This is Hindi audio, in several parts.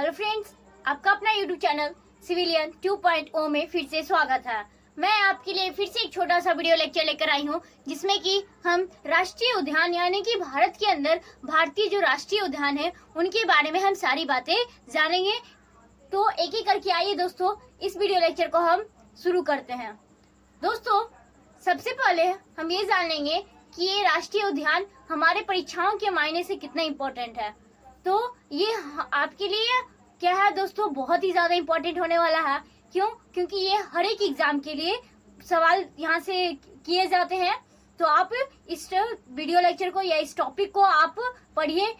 हेलो फ्रेंड्स, आपका अपना यूट्यूब चैनल सिविलियन 2.0 में फिर से स्वागत है। मैं आपके लिए फिर से एक छोटा सा वीडियो लेक्चर लेकर आई हूँ, जिसमें कि हम राष्ट्रीय उद्यान यानी कि भारत के अंदर भारतीय जो राष्ट्रीय उद्यान है उनके बारे में हम सारी बातें जानेंगे। तो एक एक करके आइए दोस्तों, इस वीडियो लेक्चर को हम शुरू करते हैं। दोस्तों, सबसे पहले हम ये जान लेंगे कि ये राष्ट्रीय उद्यान हमारे परीक्षाओं के मायने से कितना इम्पोर्टेंट है। तो ये आपके लिए क्या है दोस्तों, बहुत ही ज्यादा इम्पोर्टेंट होने वाला है। क्यों? क्योंकि ये हर एक एग्जाम के लिए सवाल यहाँ से किए जाते हैं। तो आप इस वीडियो लेक्चर को या इस टॉपिक को आप पढ़िए,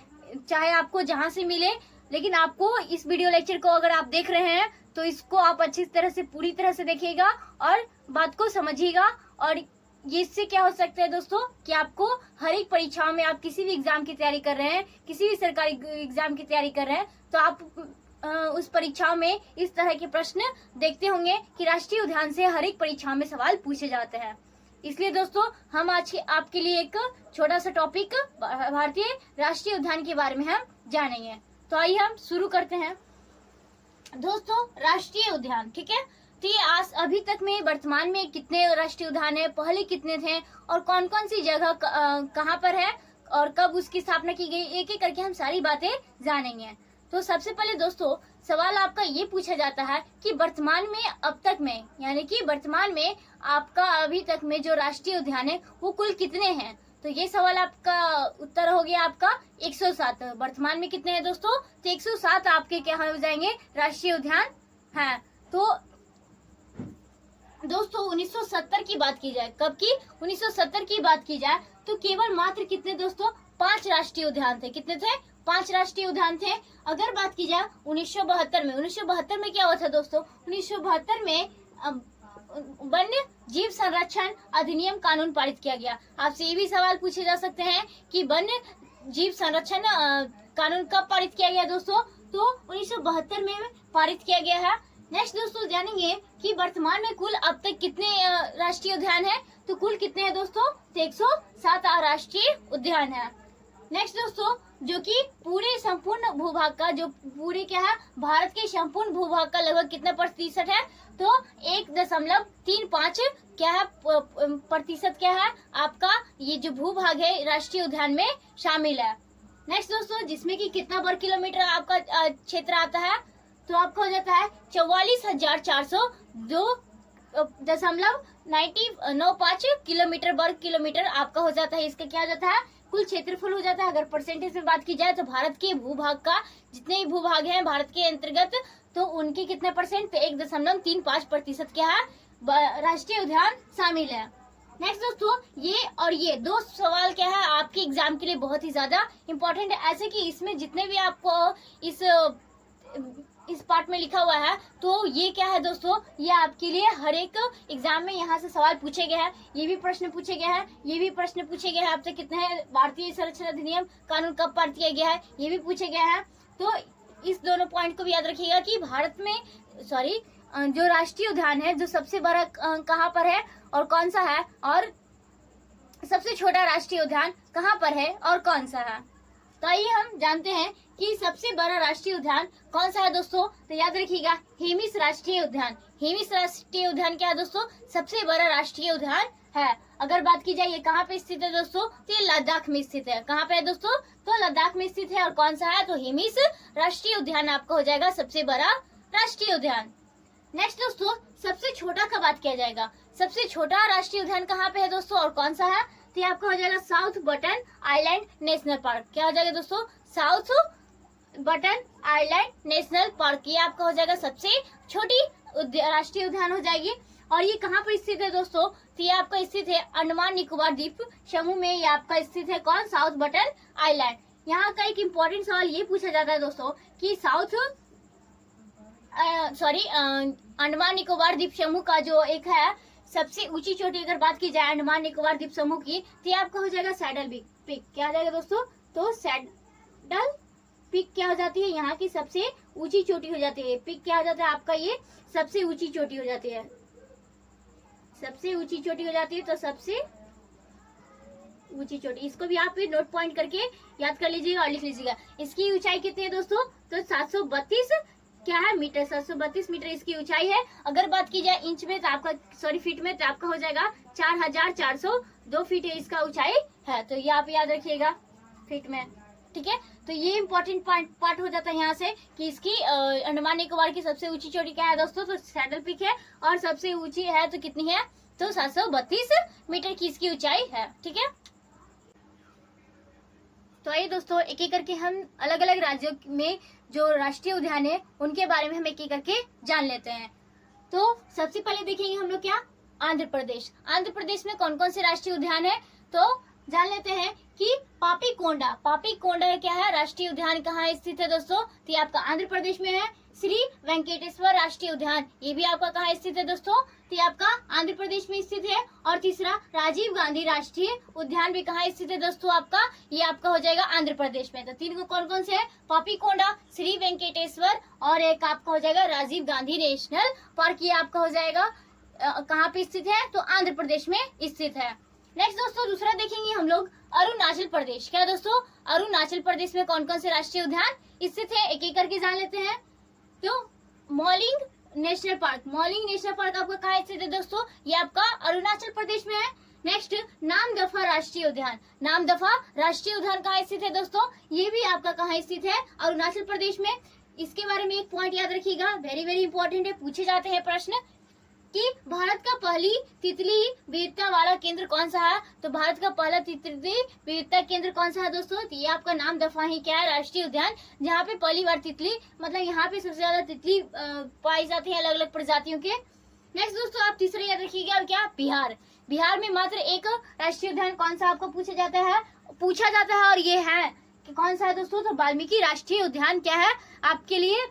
चाहे आपको जहाँ से मिले, लेकिन आपको इस वीडियो लेक्चर को अगर आप देख रहे हैं तो इसको आप अच्छी तरह से पूरी तरह से देखिएगा और बात को समझिएगा। और ये इससे क्या हो सकता है दोस्तों कि आपको हर एक परीक्षाओं में, आप किसी भी एग्जाम की तैयारी कर रहे हैं, किसी भी सरकारी एग्जाम की तैयारी कर रहे हैं, तो आप उस परीक्षाओं में इस तरह के प्रश्न देखते होंगे कि राष्ट्रीय उद्यान से हर एक परीक्षाओं में सवाल पूछे जाते हैं। इसलिए दोस्तों, हम आज आपके लिए एक छोटा सा टॉपिक भारतीय राष्ट्रीय उद्यान के बारे में हम जानेंगे। तो आइए हम शुरू करते हैं। दोस्तों, राष्ट्रीय उद्यान, ठीक है, तो ये आज अभी तक में वर्तमान में कितने राष्ट्रीय उद्यान है, पहले कितने थे और कौन कौन सी जगह कहाँ पर है और कब उसकी स्थापना की गई, एक एक करके हम सारी बातें जानेंगे। तो सबसे पहले दोस्तों, सवाल आपका ये पूछा जाता है कि वर्तमान में अब तक में, यानी कि वर्तमान में आपका अभी तक में जो राष्ट्रीय उद्यान है वो कुल कितने हैं। तो ये सवाल आपका उत्तर हो गया आपका 107। वर्तमान में कितने हैं दोस्तों? तो 107 आपके क्या हो जाएंगे, राष्ट्रीय उद्यान है। तो दोस्तों 1970 की बात की जाए, कब की? 1970 की बात की जाए तो केवल मात्र कितने दोस्तों, 5 राष्ट्रीय उद्यान थे। कितने थे? 5 राष्ट्रीय उद्यान थे। अगर बात की जाए 1972 में क्या हुआ था दोस्तों? 1972 में वन्य जीव संरक्षण अधिनियम कानून पारित किया गया। आपसे ये भी सवाल पूछे जा सकते हैं कि वन्य जीव संरक्षण कानून कब पारित किया गया दोस्तों? तो 1972 में पारित किया गया है। नेक्स्ट दोस्तों जानेंगे कि वर्तमान में कुल अब तक कितने राष्ट्रीय उद्यान है। तो कुल कितने हैं दोस्तों? 107 राष्ट्रीय उद्यान है। नेक्स्ट दोस्तों, जो कि पूरे संपूर्ण भूभाग का, जो पूरे क्या है, भारत के संपूर्ण भूभाग का लगभग कितना प्रतिशत है? तो 1.35 क्या है प्रतिशत क्या है आपका, ये जो भूभाग है राष्ट्रीय उद्यान में शामिल है। नेक्स्ट दोस्तों, जिसमें कि कितना वर्ग किलोमीटर आपका क्षेत्र आता है? तो आपका हो जाता है 44,402.95 किलोमीटर वर्ग किलोमीटर आपका हो जाता है। इसका क्या हो जाता है, कुल क्षेत्रफल हो जाता है। अगर परसेंटेज में बात की जाए तो भारत के भूभाग का, जितने भी भूभाग हैं भारत के अंतर्गत, तो उनके कितने परसेंट? 1.35% क्या है राष्ट्रीय उद्यान शामिल है। नेक्स्ट दोस्तों, ये और ये दो सवाल क्या है आपके एग्जाम के लिए बहुत ही ज्यादा इम्पोर्टेंट है। ऐसे कि इसमें जितने भी आपको इस पार्ट में लिखा हुआ है, तो ये क्या है दोस्तों, ये आपके लिए हर एक एग्जाम में यहाँ से सवाल पूछे गए हैं। ये भी प्रश्न पूछे गए हैं, ये भी प्रश्न पूछे गए हैं आपसे, कितने हैं भारतीय संरक्षण अधिनियम कानून कब पारित किया गया है, ये भी पूछे गए हैं। तो इस दोनों पॉइंट को भी याद रखिएगा कि भारत में जो राष्ट्रीय उद्यान है, जो सबसे बड़ा कहाँ पर है और कौन सा है, और सबसे छोटा राष्ट्रीय उद्यान कहाँ पर है और कौन सा है। तो आइए हम जानते हैं कि सबसे बड़ा राष्ट्रीय उद्यान कौन सा है दोस्तों। तो याद रखिएगा, हेमिस राष्ट्रीय उद्यान। हेमिस राष्ट्रीय उद्यान क्या है दोस्तों? सबसे बड़ा राष्ट्रीय उद्यान है। अगर बात की जाए ये कहाँ पे स्थित है दोस्तों? तो ये लद्दाख में स्थित है। कहाँ पे है दोस्तों? तो लद्दाख में स्थित है। और कौन सा है? तो हेमिस राष्ट्रीय उद्यान आपका हो जाएगा सबसे बड़ा राष्ट्रीय उद्यान। नेक्स्ट दोस्तों, सबसे छोटा का बात किया जाएगा। सबसे छोटा राष्ट्रीय उद्यान कहाँ पे है दोस्तों और कौन सा है? तो ये आपका हो जाएगा south button island national park. क्या हो जाएगा दोस्तों? South button island national park. ये आपका हो जाएगा सबसे छोटी राष्ट्रीय उद्यान हो जाएगी। और ये कहाँ पर स्थित है दोस्तों? तो ये आपका स्थित है अंडमान निकोबार द्वीप समूह में। ये आपका स्थित है कौन? South button island. यहाँ का एक इम्पोर्टेंट सवाल ये पूछा जाता है दोस्तों कि अंडमान निकोबार द्वीप समूह का जो एक है सबसे ऊंची चोटी, अगर बात की जाए अंडमान निकोबार द्वीप समूह की, तो ये आपका हो जाएगा सैडल पीक। क्या हो जाएगा दोस्तों? तो सैडल पीक क्या हो जाती है, यहाँ की सबसे ऊंची चोटी हो जाती है। पीक क्या हो जाता है आपका, ये सबसे ऊंची चोटी हो जाती है। सबसे ऊंची चोटी हो जाती है। तो सबसे ऊंची चोटी, इसको भी आप नोट पॉइंट करके याद कर लीजिएगा और लिख लीजिएगा। इसकी ऊंचाई कितनी है दोस्तों? तो 732 क्या है मीटर, 732 मीटर इसकी ऊंचाई है। अगर बात की जाए इंच में तो आपका फीट में तो आपका हो जाएगा 4402 फीट है इसका ऊंचाई है। तो ये आप याद रखिएगा फीट में, ठीक है। तो ये इम्पोर्टेंट पार्ट हो जाता है यहाँ से कि इसकी अंडमान निकोबार की सबसे ऊंची चोटी क्या है दोस्तों? तो सैडल पीक है, और सबसे ऊंची है तो कितनी है? तो 732 मीटर की इसकी ऊंचाई है, ठीक है। तो आइए दोस्तों एक एक करके हम अलग अलग राज्यों में जो राष्ट्रीय उद्यान है उनके बारे में हम एक एक करके जान लेते हैं। तो सबसे पहले देखेंगे हम लोग क्या? आंध्र प्रदेश। आंध्र प्रदेश में कौन कौन से राष्ट्रीय उद्यान है? तो जान लेते हैं कि पापीकोंडा। पापीकोंडा क्या है? राष्ट्रीय उद्यान कहाँ स्थित है दोस्तों? तो ये आपका आंध्र प्रदेश में है। श्री वेंकटेश्वर राष्ट्रीय उद्यान, ये भी आपका कहाँ स्थित है दोस्तों? तो ये आपका आंध्र प्रदेश में स्थित है। और तीसरा राजीव गांधी राष्ट्रीय उद्यान भी कहाँ स्थित है दोस्तों? आपका ये आपका हो जाएगा आंध्र प्रदेश में। तो तीन को कौन कौन से है? पापीकोंडा, श्री वेंकटेश्वर और एक आपका हो जाएगा राजीव गांधी नेशनल पार्क। ये आपका हो जाएगा कहाँ पे स्थित है? तो आंध्र प्रदेश में स्थित है। नेक्स्ट दोस्तों दूसरा देखेंगे हम लोग अरुणाचल प्रदेश। क्या दोस्तों? अरुणाचल प्रदेश में कौन कौन से राष्ट्रीय उद्यान स्थित है? एक एक करके जान लेते हैं। तो Mouling national park, Mouling national park आपका कहाँ स्थित है दोस्तों? ये आपका अरुणाचल प्रदेश में है। नेक्स्ट नामदफा राष्ट्रीय उद्यान, नामदफा राष्ट्रीय उद्यान कहाँ स्थित है दोस्तों? ये भी आपका कहाँ स्थित है? अरुणाचल प्रदेश में। इसके बारे में एक पॉइंट याद रखिएगा, वेरी वेरी इंपॉर्टेंट है, पूछे जाते हैं प्रश्न कि भारत का पहली तितली विविधता वाला केंद्र कौन सा है? तो भारत का पहला तितली विविधता केंद्र कौन सा है दोस्तों? तो ये आपका नामदफा ही क्या है? राष्ट्रीय उद्यान, जहाँ पे पहली बार तितली, मतलब यहाँ पे सबसे ज्यादा तितली पाई जाती है अलग अलग प्रजातियों के। नेक्स्ट दोस्तों आप तीसरा याद रखिएगा क्या? बिहार। बिहार में मात्र एक राष्ट्रीय उद्यान कौन सा आपको पूछा जाता है और ये है कि कौन सा है दोस्तों? तो वाल्मीकि राष्ट्रीय उद्यान क्या है आपके लिए,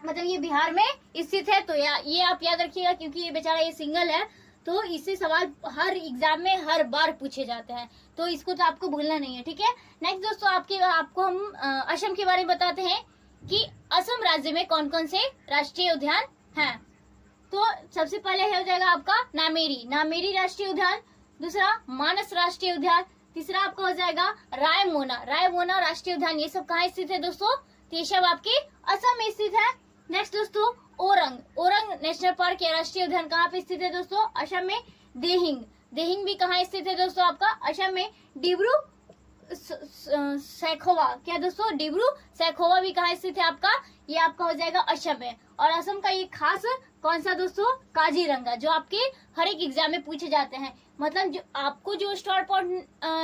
मतलब ये बिहार में स्थित है। तो ये आप याद रखिएगा क्योंकि ये बेचारा ये सिंगल है, तो इससे सवाल हर एग्जाम में हर बार पूछे जाते हैं, तो इसको तो आपको भूलना नहीं है, ठीक है। नेक्स्ट दोस्तों आपको हम असम के बारे में बताते हैं कि असम राज्य में कौन कौन से राष्ट्रीय उद्यान हैं। तो सबसे पहले हो जाएगा आपका नामेरी राष्ट्रीय उद्यान, दूसरा मानस राष्ट्रीय उद्यान, तीसरा आपका हो जाएगा रायमोना राष्ट्रीय उद्यान। ये सब कहाँ स्थित है दोस्तों? तो ये सब आपके असम में स्थित है। नेक्स्ट दोस्तों ओरंग नेशनल पार्क या राष्ट्रीय उद्यान कहाँ पे स्थित है दोस्तों? असम में। देहिंग भी कहाँ स्थित है दोस्तों? आपका असम में। डिब्रू सैखोवा, क्या दोस्तों? डिब्रू सैखोवा भी कहाँ स्थित है आपका? ये आपका हो जाएगा असम में। और असम का ये खास कौन सा दोस्तों? काजीरंगा, जो आपके हर एक एग्जाम में पूछे जाते हैं। मतलब जो आपको जो स्टार पॉइंट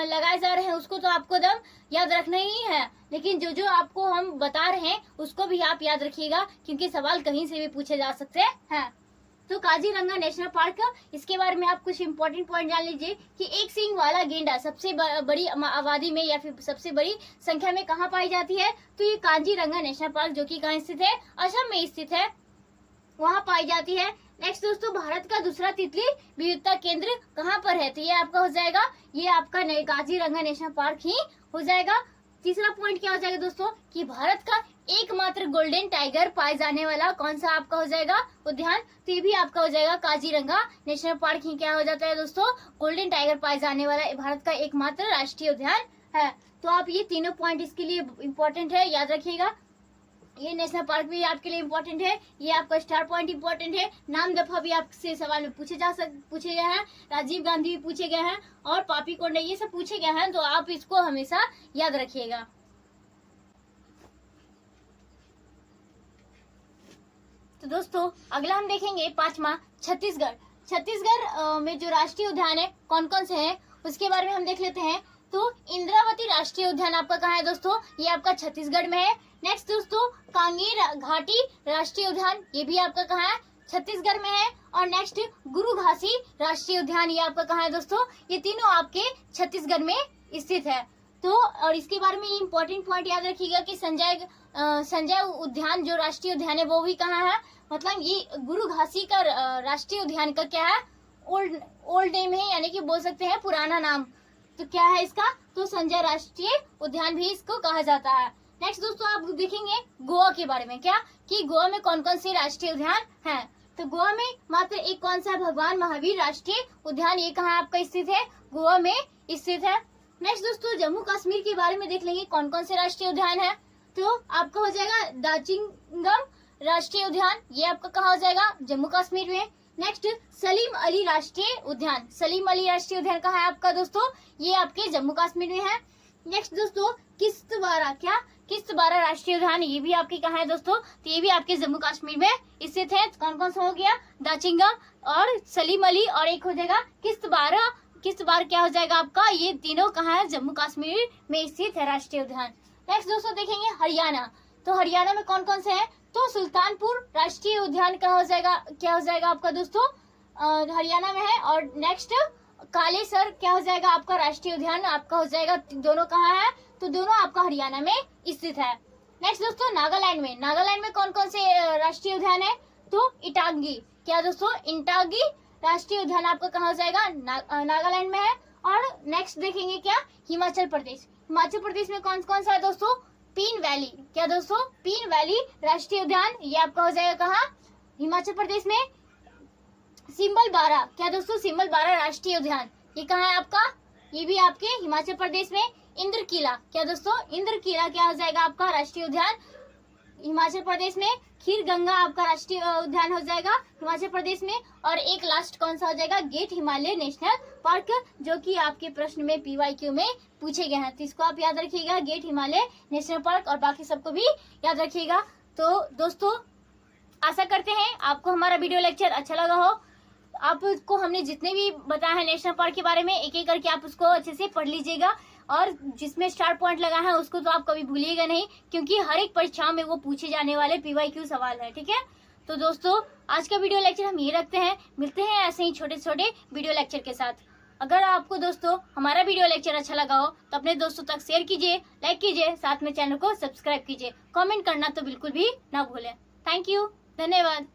लगाए जा रहे हैं उसको तो आपको दम याद रखना ही है, लेकिन जो आपको हम बता रहे हैं उसको भी आप याद रखिएगा क्योंकि सवाल कहीं से भी पूछे जा सकते हैं। तो काजीरंगा नेशनल पार्क, इसके बारे में आप कुछ इम्पोर्टेंट पॉइंट जान लीजिए कि एक सींग वाला गेंडा सबसे बड़ी आबादी में या फिर सबसे बड़ी संख्या में कहाँ पाई जाती है? तो ये काजीरंगा नेशनल पार्क, जो कि कहाँ स्थित है? असम में स्थित है, वहाँ पाई जाती है। नेक्स्ट दोस्तों भारत का दूसरा तितली विविधता केंद्र कहाँ पर है? तो ये आपका हो जाएगा, ये आपका काजीरंगा नेशनल पार्क ही हो जाएगा। तीसरा पॉइंट क्या हो जाएगा दोस्तों कि भारत का एकमात्र गोल्डन टाइगर पाए जाने वाला कौन सा आपका हो जाएगा उद्यान? तो ये भी आपका हो जाएगा काजीरंगा नेशनल पार्क ही क्या हो जाता है दोस्तों? गोल्डन टाइगर पाए जाने वाला भारत का एकमात्र राष्ट्रीय उद्यान है। तो आप ये तीनों पॉइंट इसके लिए इम्पोर्टेंट है, याद रखिएगा। ये नेशनल पार्क भी आपके लिए इम्पोर्टेंट है, ये आपका स्टार पॉइंट इम्पोर्टेंट है। नामदफा भी आपसे सवाल में पूछे गए हैं, राजीव गांधी भी पूछे गए हैं और पापीकोंडा ये सब पूछे गए हैं, तो आप इसको हमेशा याद रखिएगा। तो दोस्तों अगला हम देखेंगे पांचवा छत्तीसगढ़ में जो राष्ट्रीय उद्यान है कौन कौन से हैं उसके बारे में हम देख लेते हैं। तो इंद्रावती राष्ट्रीय उद्यान आपका कहाँ है दोस्तों? ये आपका छत्तीसगढ़ में है। नेक्स्ट दोस्तों कांगेर घाटी राष्ट्रीय उद्यान, ये भी आपका कहाँ है? छत्तीसगढ़ में है। और नेक्स्ट गुरु घासी राष्ट्रीय उद्यान, ये आपका कहाँ है दोस्तों? ये तीनों आपके छत्तीसगढ़ में स्थित है। तो और इसके बारे में इम्पोर्टेंट पॉइंट याद रखिएगा कि संजय उद्यान जो राष्ट्रीय उद्यान है वो भी कहाँ है? मतलब ये गुरु घासी का राष्ट्रीय उद्यान का क्या है? ओल्ड नेम है, यानी कि बोल सकते हैं पुराना नाम। तो क्या है इसका? तो संजय राष्ट्रीय उद्यान भी इसको कहा जाता है। नेक्स्ट दोस्तों आप देखेंगे गोवा के बारे में, क्या कि गोवा में कौन कौन से राष्ट्रीय उद्यान हैं। तो गोवा में मात्र एक कौन सा भगवान महावीर राष्ट्रीय उद्यान, ये कहाँ आपका स्थित है? गोवा में स्थित है। नेक्स्ट दोस्तों जम्मू कश्मीर के बारे में देख लेंगे कौन कौन से राष्ट्रीय उद्यान है। तो आपका हो जाएगा दाचिंगम राष्ट्रीय उद्यान, ये आपका कहाँ हो जाएगा, जम्मू कश्मीर में। नेक्स्ट सलीम अली राष्ट्रीय उद्यान, सलीम अली राष्ट्रीय उद्यान कहाँ है आपका दोस्तों, ये आपके जम्मू कश्मीर में है। नेक्स्ट दोस्तों किश्तवाड़ा राष्ट्रीय उद्यान, ये भी आपके कहाँ है दोस्तों, तो ये भी आपके जम्मू कश्मीर में स्थित है। कौन कौन सा हो गया, दाचिंगम और सलीम अली, और एक हो जाएगा किश्तवाड़ क्या हो जाएगा आपका, ये तीनों कहाँ है, जम्मू कश्मीर में स्थित है राष्ट्रीय उद्यान। नेक्स्ट दोस्तों देखेंगे हरियाणा, तो हरियाणा में कौन कौन से हैं, तो सुल्तानपुर राष्ट्रीय उद्यान कहाँ हो जाएगा, क्या हो जाएगा आपका दोस्तों, हरियाणा में है। और नेक्स्ट कालेसर क्या हो जाएगा आपका राष्ट्रीय उद्यान, आपका हो जाएगा, दोनों कहाँ है, तो दोनों आपका हरियाणा में स्थित है। नेक्स्ट दोस्तों नागालैंड में कौन कौन से राष्ट्रीय उद्यान है, तो इटांगी, क्या दोस्तों, इंटागी राष्ट्रीय उद्यान आपका कहाँ हो जाएगा, नागालैंड में है। और नेक्स्ट देखेंगे क्या, हिमाचल प्रदेश में कौन कौन सा है दोस्तों, पीन वैली, क्या दोस्तों, पीन वैली राष्ट्रीय उद्यान, ये आपका हो जाएगा कहाँ, हिमाचल प्रदेश में। सिम्बलबारा, क्या दोस्तों, सिम्बलबारा राष्ट्रीय उद्यान, ये कहाँ है आपका, ये भी आपके हिमाचल प्रदेश में। इंद्रकीला, क्या दोस्तों, इंद्रकीला क्या हो जाएगा आपका राष्ट्रीय उद्यान, हिमाचल प्रदेश में। खीर गंगा आपका राष्ट्रीय उद्यान हो जाएगा हिमाचल प्रदेश में। और एक लास्ट कौन सा हो जाएगा, गेट हिमालय नेशनल पार्क, जो कि आपके प्रश्न में PYQ में पूछे गए हैं, तो इसको आप याद रखिएगा, गेट हिमालय नेशनल पार्क, और बाकी सबको भी याद रखिएगा। तो दोस्तों आशा करते हैं आपको हमारा वीडियो लेक्चर अच्छा लगा हो। आपको हमने जितने भी बताया है नेशनल पार्क के बारे में, एक एक करके आप उसको अच्छे से पढ़ लीजिएगा, और जिसमें स्टार पॉइंट लगा है उसको तो आप कभी भूलिएगा नहीं, क्योंकि हर एक परीक्षा में वो पूछे जाने वाले PYQ सवाल है, ठीक है। तो दोस्तों आज का वीडियो लेक्चर हम ये रखते हैं, मिलते हैं ऐसे ही छोटे छोटे वीडियो लेक्चर के साथ। अगर आपको दोस्तों हमारा वीडियो लेक्चर अच्छा लगा हो तो अपने दोस्तों तक शेयर कीजिए, लाइक कीजिए, साथ में चैनल को सब्सक्राइब कीजिए, कमेंट करना तो बिल्कुल भी ना भूलें। थैंक यू, धन्यवाद।